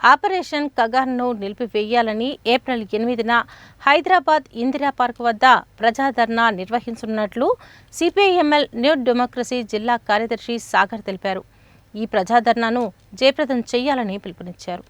Operation కగార్ను నిలిపివేయాలని April 8న హైదరాబాద్ ఇందిరా పార్క్ వద్ద ప్రజాధర్నా నిర్వహించనున్నట్లు సిపిఐఎంఎల్ న్యూ డెమోక్రసీ జిల్లా కార్యదర్శి సాగర్ తెలిపారు. ఈ ప్రజాధర్నాను జయప్రదం చేయాలని పిలుపునిచ్చారు.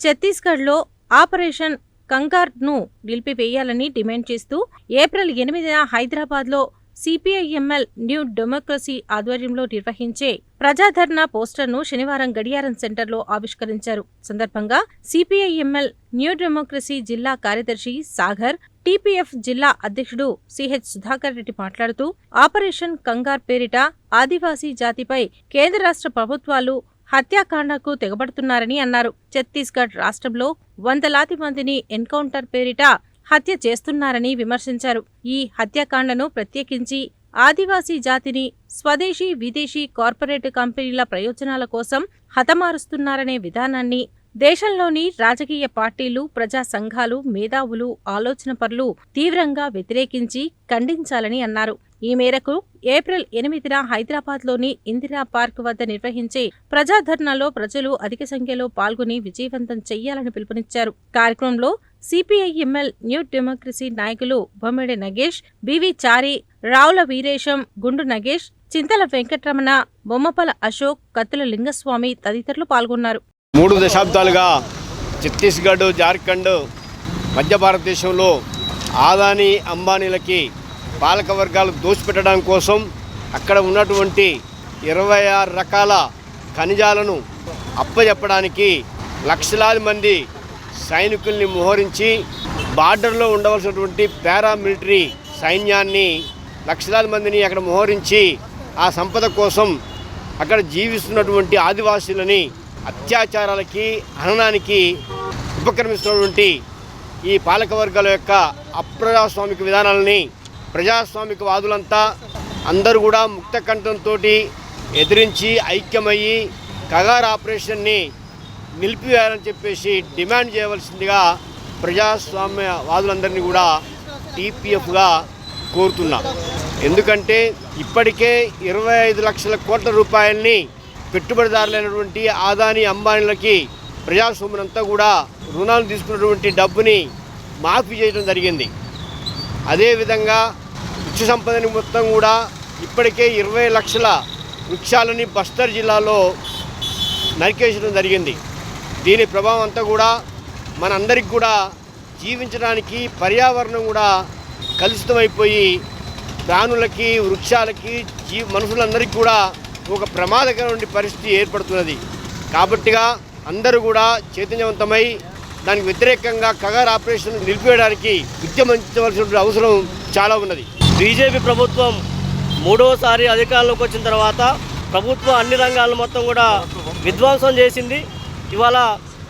ఛత్తీస్గఢ్లో ఆపరేషన్ కంగార్ను నిలిపివేయాలని డిమాండ్ చేస్తూ ఏప్రిల్ 8న హైదరాబాద్లో సిపిఐఎంఎల్ న్యూ డెమోక్రసీ ఆధ్వర్యంలో నిర్వహించే ప్రజాధర్నా పోస్టర్ను శనివారం గడియారం సెంటర్లో ఆవిష్కరించారు. సందర్భంగా సిపిఐఎంఎల్ న్యూ డెమోక్రసీ జిల్లా కార్యదర్శి సాగర్, టీపీఎఫ్ జిల్లా అధ్యక్షుడు సిహెచ్ సుధాకర్ రెడ్డి మాట్లాడుతూ ఆపరేషన్ కంగార్ పేరిట ఆదివాసీ జాతిపై కేంద్ర రాష్ట్ర ప్రభుత్వాలు హత్యాకాండకు తెగబడుతున్నారని అన్నారు. ఛత్తీస్గఢ్ రాష్ట్రంలో వందలాది మందిని ఎన్కౌంటర్ పేరిట హత్య చేస్తున్నారని విమర్శించారు. ఈ హత్యాకాండను ప్రత్యేకించి ఆదివాసీ జాతిని స్వదేశీ, విదేశీ కార్పొరేట్ కంపెనీల ప్రయోజనాల కోసం హతమారుస్తున్నారనే విధానాన్ని దేశంలోని రాజకీయ పార్టీలు, ప్రజా సంఘాలు, మేధావులు, ఆలోచనపరులు తీవ్రంగా వ్యతిరేకించి ఖండించాలని అన్నారు. ఈ మేరకు ఏప్రిల్ 8న హైదరాబాద్లోని ఇందిరా పార్క్ వద్ద నిర్వహించే ప్రజాధర్నాలో ప్రజలు అధిక సంఖ్యలో పాల్గొని విజయవంతం చేయాలని పిలుపునిచ్చారు. కార్యక్రమంలో సిపిఐఎంఎల్ న్యూ డెమోక్రసీ నాయకులు బొమ్మిడి నగేష్, బివి చారి, రావుల వీరేశం, గుండు నగేష్, చింతల వెంకటరమణ, బొమ్మపల అశోక్, కత్తుల లింగస్వామి తదితరులు పాల్గొన్నారు. 3 దశాబ్దాలుగా ఛత్తీస్గఢ్, జార్ఖండ్, మధ్య భారతదేశంలో ఆదాని, అంబానీలకి పాలక వర్గాలు దోచిపెట్టడం కోసం అక్కడ ఉన్నటువంటి 26 రకాల ఖనిజాలను అప్పజెప్పడానికి లక్షలాది మంది సైనికుల్ని మోహరించి బార్డర్లో ఉండవలసినటువంటి పారామిలిటరీ సైన్యాన్ని లక్షలాది మందిని అక్కడ మోహరించి ఆ సంపద కోసం అక్కడ జీవిస్తున్నటువంటి ఆదివాసీలని అత్యాచారాలకి, హననానికి ఉపక్రమిస్తున్నటువంటి ఈ పాలక వర్గాల యొక్క అప్రజాస్వామిక విధానాలని ప్రజాస్వామిక వాదులంతా అందరూ కూడా ముక్త కంఠంతో ఎదిరించి ఐక్యమయ్యి కగార్ ఆపరేషన్ని నిలిపివేయాలని చెప్పేసి డిమాండ్ చేయవలసిందిగా ప్రజాస్వామ్య వాదులందరినీ కూడా టీపీఎఫ్గా కోరుతున్నాం. ఎందుకంటే ఇప్పటికే 25 లక్షల కోట్ల రూపాయలని పెట్టుబడిదారులైనటువంటి ఆదాని, అంబానీలకి ప్రజాస్వామ్యంతా కూడా రుణాలు తీసుకున్నటువంటి డబ్బుని మాఫీ చేయడం జరిగింది. అదేవిధంగా వృక్ష సంపదని మొత్తం కూడా ఇప్పటికే 20 లక్షల వృక్షాలని బస్తర్ జిల్లాలో నరికేయడం జరిగింది. దీని ప్రభావం అంతా కూడా మనందరికి కూడా జీవించడానికి పర్యావరణం కూడా కలుషితమైపోయి ప్రాణులకి, వృక్షాలకి, మనుషులందరికీ కూడా ఒక ప్రమాదకరమైన పరిస్థితి ఏర్పడుతున్నది. కాబట్టిగా అందరూ కూడా చైతన్యవంతమై దానికి వ్యతిరేకంగా కగార్ ఆపరేషన్ నిలిపివేయడానికి ఉద్యమించవలసిన అవసరం చాలా ఉన్నది. బీజేపీ ప్రభుత్వం 3వసారి అధికారంలోకి వచ్చిన తర్వాత ప్రభుత్వం అన్ని రంగాలను మొత్తం కూడా విధ్వంసం చేసింది. ఇవాళ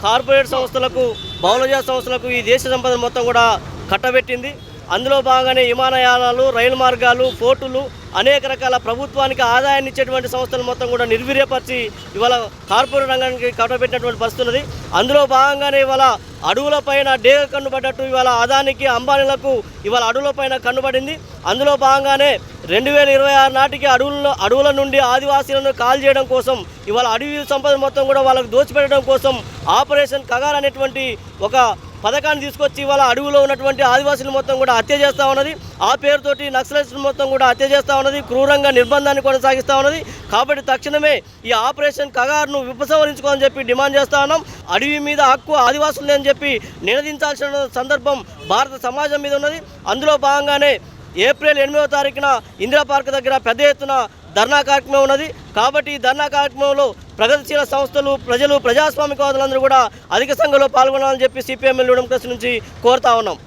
కార్పొరేట్ సంస్థలకు, బహుళజాతి సంస్థలకు ఈ దేశ సంపద మొత్తం కూడా కట్టబెట్టింది. అందులో భాగంగానే విమానయానాలు, రైలు మార్గాలు, పోర్టులు, అనేక రకాల ప్రభుత్వానికి ఆదాయాన్ని ఇచ్చేటువంటి సంస్థలు మొత్తం కూడా నిర్వీర్యపరిచి ఇవాళ కార్పొరేట్ రంగానికి కట్టబెట్టినటువంటి పరిస్థితి ఉన్నది. అందులో భాగంగానే ఇవాళ అడవులపైన డేగ కన్నుబడ్డట్టు ఇవాళ అదానికి, అంబానీలకు ఇవాళ అడవులపైన కన్నుబడింది. అందులో భాగంగానే 2026 నాటికి అడవుల నుండి ఆదివాసీలను కాల్ చేయడం కోసం, ఇవాళ అడవి సంపద మొత్తం కూడా వాళ్ళకు దోచిపెట్టడం కోసం ఆపరేషన్ కగార్ అనేటువంటి ఒక పథకాన్ని తీసుకొచ్చి ఇవాళ అడవిలో ఉన్నటువంటి ఆదివాసులు మొత్తం కూడా హత్య చేస్తూ ఉన్నది. ఆ పేరుతోటి నక్సలైట్లు మొత్తం కూడా హత్య చేస్తూ ఉన్నది, క్రూరంగా నిర్బంధాన్ని కొనసాగిస్తూ ఉన్నది. కాబట్టి తక్షణమే ఈ ఆపరేషన్ కగార్ను ఉపసంహరించుకోవాలని చెప్పి డిమాండ్ చేస్తూ ఉన్నాం. అడవి మీద హక్కు ఆదివాసులు అని చెప్పి నినదించాల్సిన సందర్భం భారత సమాజం మీద ఉన్నది. అందులో భాగంగానే ఏప్రిల్ 8వ తారీఖున ఇందిరా పార్క్ దగ్గర పెద్ద ఎత్తున ధర్నా కార్యక్రమం ఉన్నది. కాబట్టి ఈ ధర్నా కార్యక్రమంలో ప్రగతిశీల సంస్థలు, ప్రజలు, ప్రజాస్వామికవాదులందరూ కూడా అధిక సంఖ్యలో పాల్గొనాలని చెప్పి సిపిఎంఎల్ డెమోక్రసీ నుంచి కోరుతా ఉన్నాం.